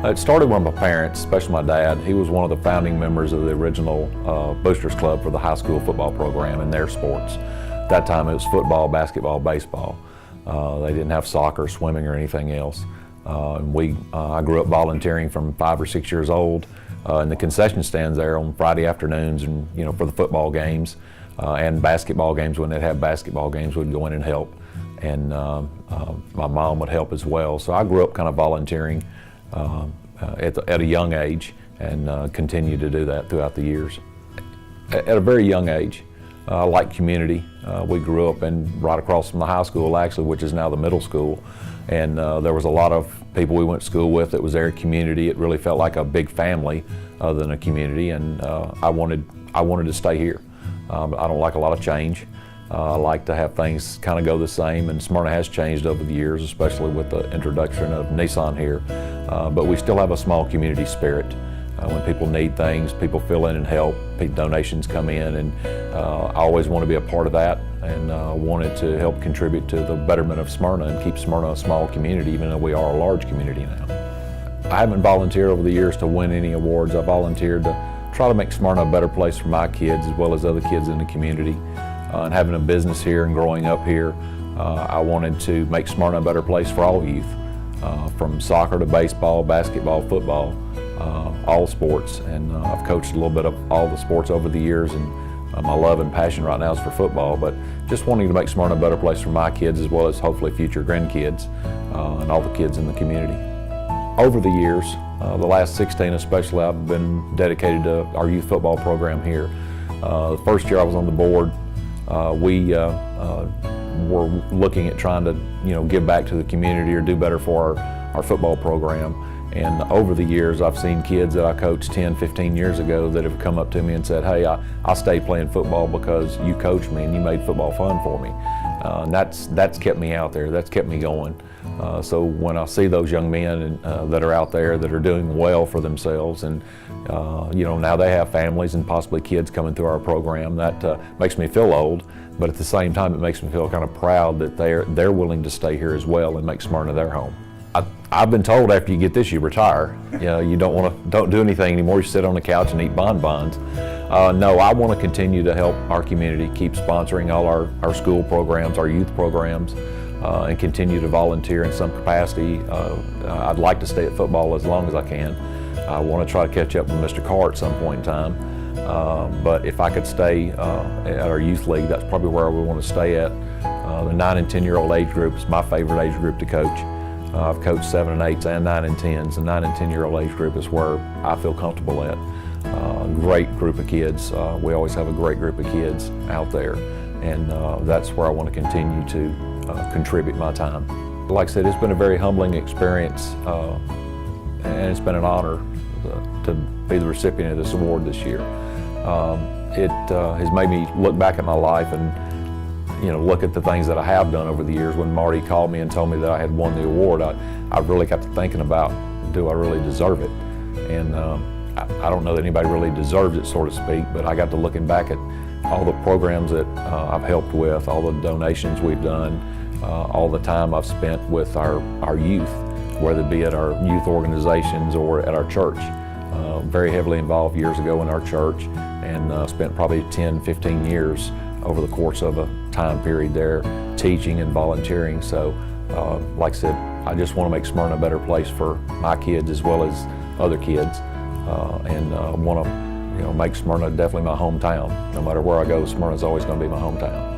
It started with my parents, especially my dad. He was one of the founding members of the original Boosters Club for the high school football program and their sports. At that time it was football, basketball, baseball. They didn't have soccer, swimming, or anything else. I grew up volunteering from 5 or 6 years old in the concession stands there on Friday afternoons, and for the football games and basketball games. When they'd have basketball games, we'd go in and help, and my mom would help as well. So I grew up kind of volunteering at a young age, and continue to do that throughout the years. At a very young age, I like community. We grew up right across from the high school, actually, which is now the middle school, and there was a lot of people we went to school with that was their community. It really felt like a big family than a community, and I wanted to stay here. I don't like a lot of change. I like to have things kind of go the same, and Smyrna has changed over the years, especially with the introduction of Nissan here. But we still have a small community spirit. When people need things, people fill in and help, donations come in, and I always want to be a part of that, and wanted to help contribute to the betterment of Smyrna and keep Smyrna a small community, even though we are a large community now. I haven't volunteered over the years to win any awards. I volunteered to try to make Smyrna a better place for my kids as well as other kids in the community. And having a business here and growing up here, I wanted to make Smyrna a better place for all youth, from soccer to baseball, basketball, football, all sports. And I've coached a little bit of all the sports over the years, and my love and passion right now is for football, but just wanting to make Smyrna a better place for my kids as well as hopefully future grandkids and all the kids in the community. Over the years, the last 16 especially, I've been dedicated to our youth football program here. The first year I was on the board, we were looking at trying to give back to the community or do better for our football program. And over the years, I've seen kids that I coached 10, 15 years ago that have come up to me and said, hey, I stayed playing football because you coached me and you made football fun for me. And that's kept me out there, that's kept me going. So when I see those young men that are out there that are doing well for themselves, and now they have families and possibly kids coming through our program, that makes me feel old, but at the same time it makes me feel kind of proud that they're willing to stay here as well and make Smyrna their home. I've been told after you get this, you retire. You don't do anything anymore. You sit on the couch and eat bonbons. No, I want to continue to help our community, keep sponsoring all our school programs, our youth programs, and continue to volunteer in some capacity. I'd like to stay at football as long as I can. I want to try to catch up with Mr. Carr at some point in time. But if I could stay at our youth league, that's probably where I would want to stay at. The 9 and 10-year-old age group is my favorite age group to coach. I've coached 7 and 8s and 9 and 10s. The 9 and 10-year-old age group is where I feel comfortable at. Great group of kids. We always have a great group of kids out there, and that's where I want to continue to contribute my time. Like I said, it's been a very humbling experience, and it's been an honor to be the recipient of this award this year. It has made me look back at my life and look at the things that I have done over the years. When Marty called me and told me that I had won the award, I really got to thinking about, do I really deserve it? And I don't know that anybody really deserves it, so to speak, but I got to looking back at all the programs that I've helped with, all the donations we've done, all the time I've spent with our youth, whether it be at our youth organizations or at our church. Very heavily involved years ago in our church, and spent probably 10, 15 years over the course of a time period there teaching and volunteering. So like I said, I just want to make Smyrna a better place for my kids as well as other kids, and want to make Smyrna definitely my hometown. No matter where I go, Smyrna's always going to be my hometown.